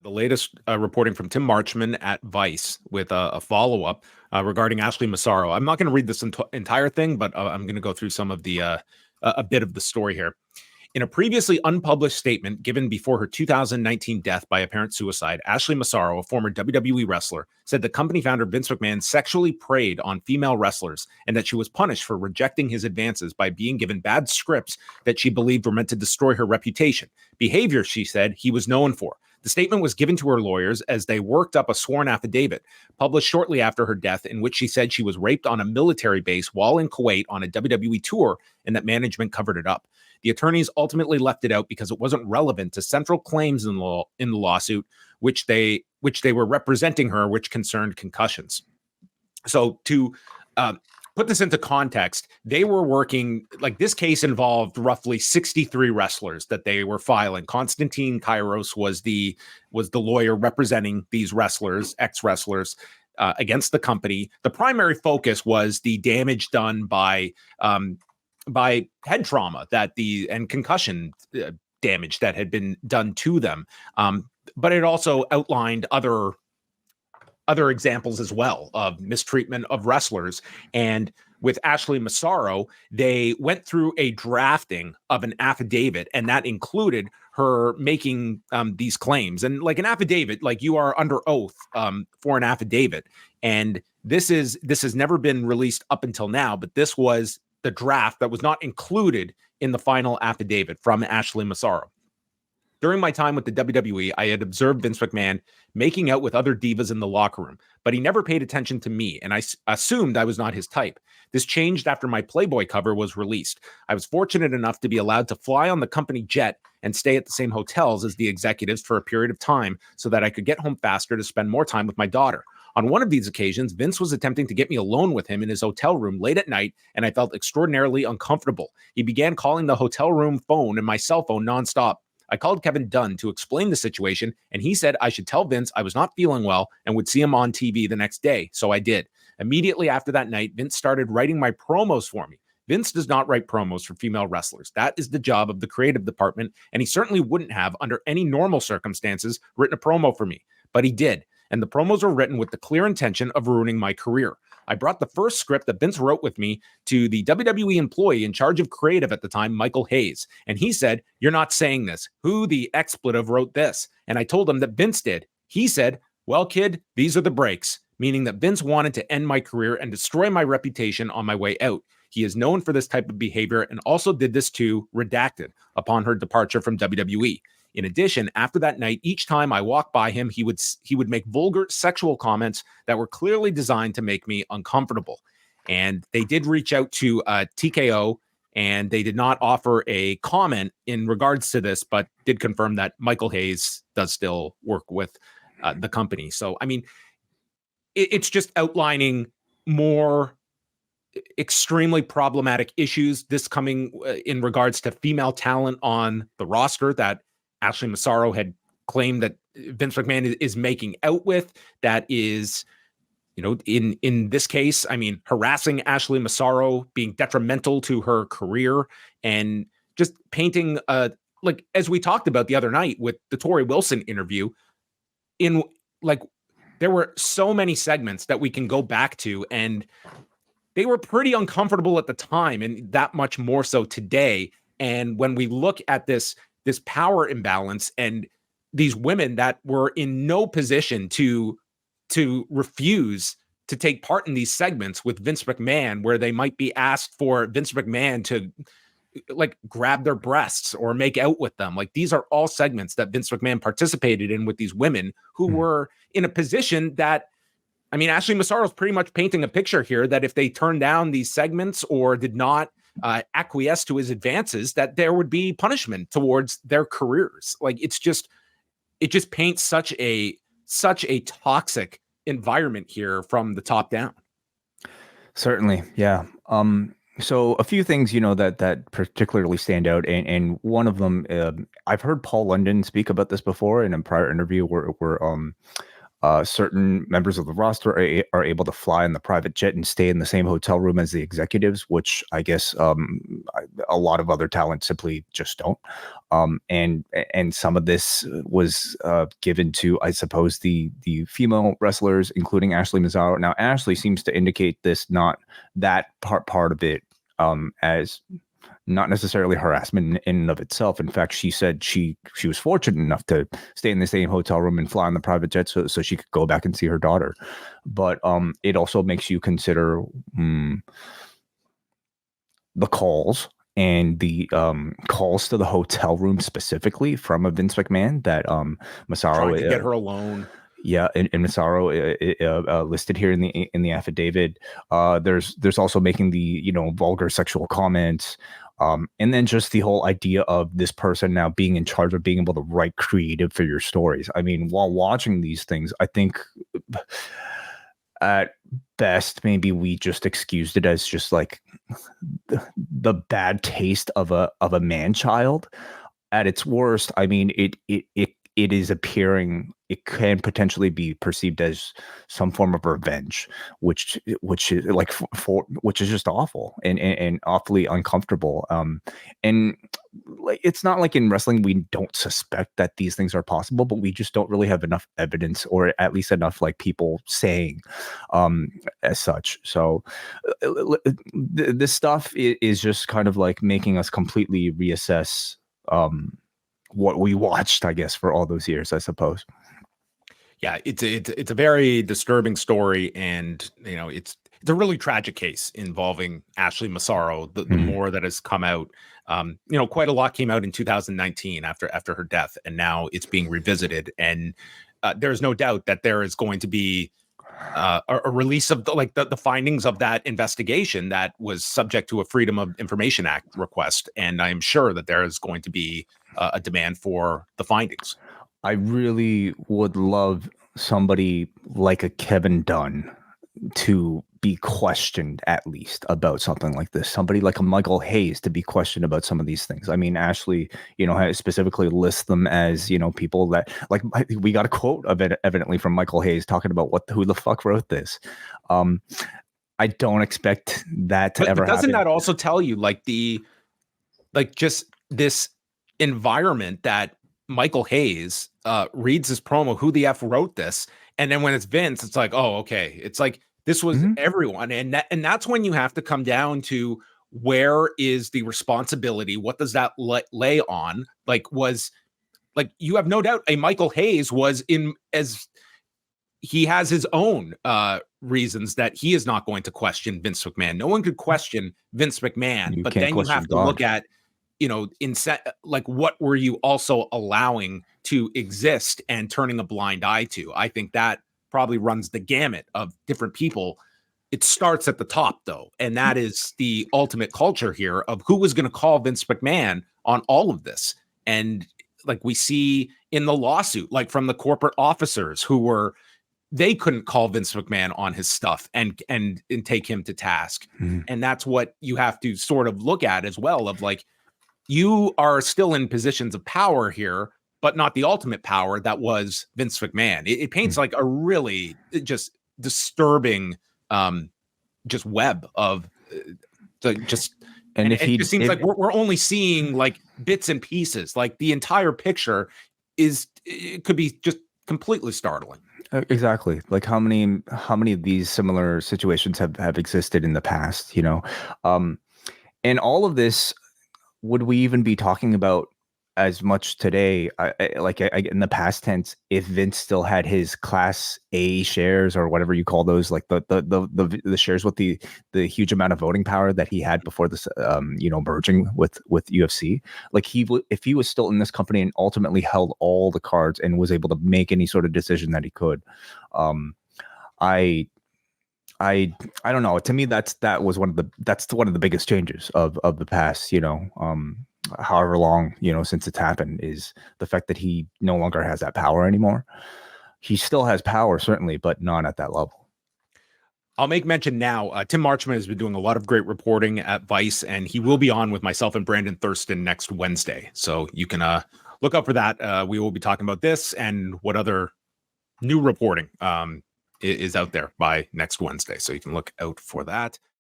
The latest reporting from Tim Marchman at Vice with a follow-up regarding Ashley Massaro. I'm not going to read this entire thing, but I'm going to go through some of the a bit of the story here. In a previously unpublished statement given before her 2019 death by apparent suicide, Ashley Massaro, a former WWE wrestler, said the company founder Vince McMahon sexually preyed on female wrestlers and that she was punished for rejecting his advances by being given bad scripts that she believed were meant to destroy her reputation. Behavior, she said, he was known for. The statement was given to her lawyers as they worked up a sworn affidavit, published shortly after her death, in which she said she was raped on a military base while in Kuwait on a WWE tour and that management covered it up. The attorneys ultimately left it out because it wasn't relevant to central claims in the lawsuit, which they were representing her, which concerned concussions. So to put this into context, they were working, like, this case involved roughly 63 wrestlers that they were filing. Konstantin Kairos was the lawyer representing these wrestlers, ex-wrestlers, against the company. The primary focus was the damage done by head trauma and concussion damage that had been done to them. But it also outlined other examples as well of mistreatment of wrestlers. And with Ashley Massaro, they went through a drafting of an affidavit, and that included her making these claims. And like an affidavit, like you are under oath for an affidavit. And this has never been released up until now, but this was the draft that was not included in the final affidavit from Ashley Massaro. During my time with the WWE, I had observed Vince McMahon making out with other divas in the locker room, but he never paid attention to me, and I assumed I was not his type. This changed after my Playboy cover was released. I was fortunate enough to be allowed to fly on the company jet and stay at the same hotels as the executives for a period of time so that I could get home faster to spend more time with my daughter. On one of these occasions, Vince was attempting to get me alone with him in his hotel room late at night, and I felt extraordinarily uncomfortable. He began calling the hotel room phone and my cell phone nonstop. I called Kevin Dunn to explain the situation, and he said I should tell Vince I was not feeling well and would see him on TV the next day, so I did. Immediately after that night, Vince started writing my promos for me. Vince does not write promos for female wrestlers. That is the job of the creative department, and he certainly wouldn't have, under any normal circumstances, written a promo for me. But he did, and the promos were written with the clear intention of ruining my career. I brought the first script that Vince wrote with me to the WWE employee in charge of creative at the time, Michael Hayes. And he said, "You're not saying this. Who the expletive wrote this?" And I told him that Vince did. He said, "Well, kid, these are the breaks," meaning that Vince wanted to end my career and destroy my reputation on my way out. He is known for this type of behavior and also did this to Redacted upon her departure from WWE. In addition, after that night, each time I walked by him, he would make vulgar sexual comments that were clearly designed to make me uncomfortable. And they did reach out to TKO, and they did not offer a comment in regards to this, but did confirm that Michael Hayes does still work with the company. So, I mean, it's just outlining more extremely problematic issues. This coming in regards to female talent on the roster that Ashley Massaro had claimed that Vince McMahon is making out with. That is, you know, in this case, I mean, harassing Ashley Massaro, being detrimental to her career, and just painting, like, as we talked about the other night with the Tori Wilson interview, in like, there were so many segments that we can go back to, and they were pretty uncomfortable at the time, and that much more so today. And when we look at this power imbalance and these women that were in no position to refuse to take part in these segments with Vince McMahon, where they might be asked for Vince McMahon to like grab their breasts or make out with them. Like, these are all segments that Vince McMahon participated in with these women who were in a position that, I mean, Ashley Massaro is pretty much painting a picture here that if they turned down these segments or did not acquiesce to his advances, that there would be punishment towards their careers. Like, it just paints such a toxic environment here from the top down. Certainly. Yeah. So a few things, that particularly stand out. And one of them, I've heard Paul London speak about this before in a prior interview where Certain members of the roster are able to fly in the private jet and stay in the same hotel room as the executives, which I guess a lot of other talent simply just don't. And some of this was given to, I suppose, the female wrestlers, including Ashley Massaro. Now, Ashley seems to indicate this, not that part of it, as not necessarily harassment in and of itself. In fact, she said she was fortunate enough to stay in the same hotel room and fly on the private jet so she could go back and see her daughter. But it also makes you consider the calls and the calls to the hotel room specifically from a Vince McMahon that Massaro trying to get her alone. Yeah, and Massaro listed here in the affidavit. There's also making the vulgar sexual comments, and then just the whole idea of this person now being in charge of being able to write creative for your stories. I mean, while watching these things, I think at best maybe we just excused it as just like the bad taste of a man child. At its worst, I mean, it is appearing, it can potentially be perceived as some form of revenge, which is like which is just awful and awfully uncomfortable. And like, it's not like in wrestling we don't suspect that these things are possible, but we just don't really have enough evidence, or at least enough like people saying as such. So this stuff is just kind of like making us completely reassess what we watched, I guess, for all those years, I suppose. Yeah, it's a very disturbing story, and it's a really tragic case involving Ashley Massaro. The more that has come out, quite a lot came out in 2019 after her death, and now it's being revisited. And there's no doubt that there is going to be a release of the findings of that investigation that was subject to a Freedom of Information Act request, and I'm sure that there is going to be a demand for the findings. I really would love somebody like a Kevin Dunn to be questioned at least about something like this. Somebody like a Michael Hayes to be questioned about some of these things. I mean, Ashley, specifically lists them as, people that, like, we got a quote of it evidently from Michael Hayes talking about who the fuck wrote this. I don't expect that to ever happen. Doesn't that also tell you just this environment that Michael Hayes reads his promo, who the F wrote this? And then when it's Vince, it's like, oh, okay. It's like, this was everyone. And that's when you have to come down to, where is the responsibility? What does that lay on? You have no doubt a Michael Hayes was he has his own reasons that he is not going to question Vince McMahon. No one could question Vince McMahon, but then you have to look at, what were you also allowing to exist and turning a blind eye to? I think that probably runs the gamut of different people. It starts at the top, though, and that is the ultimate culture here of who was going to call Vince McMahon on all of this. And like we see in the lawsuit, like from the corporate officers they couldn't call Vince McMahon on his stuff and take him to task. And that's what you have to sort of look at as well, of like, you are still in positions of power here, but not the ultimate power that was Vince McMahon. It paints like a really just disturbing just web of and it just seems like we're only seeing like bits and pieces. Like the entire picture it could be just completely startling. Exactly. Like how many of these similar situations have existed in the past, and all of this, would we even be talking about as much today, in the past tense, if Vince still had his Class A shares or whatever you call those, like the shares with the huge amount of voting power that he had before this, merging with UFC, like if he was still in this company and ultimately held all the cards and was able to make any sort of decision that he could, I don't know. To me, that's one of the biggest changes of the past, however long, since it's happened, is the fact that he no longer has that power anymore. He still has power, certainly, but not at that level. I'll make mention now, Tim Marchman has been doing a lot of great reporting at Vice, and he will be on with myself and Brandon Thurston next Wednesday. So you can look up for that. We will be talking about this and what other new reporting is out there by next Wednesday. So you can look out for that.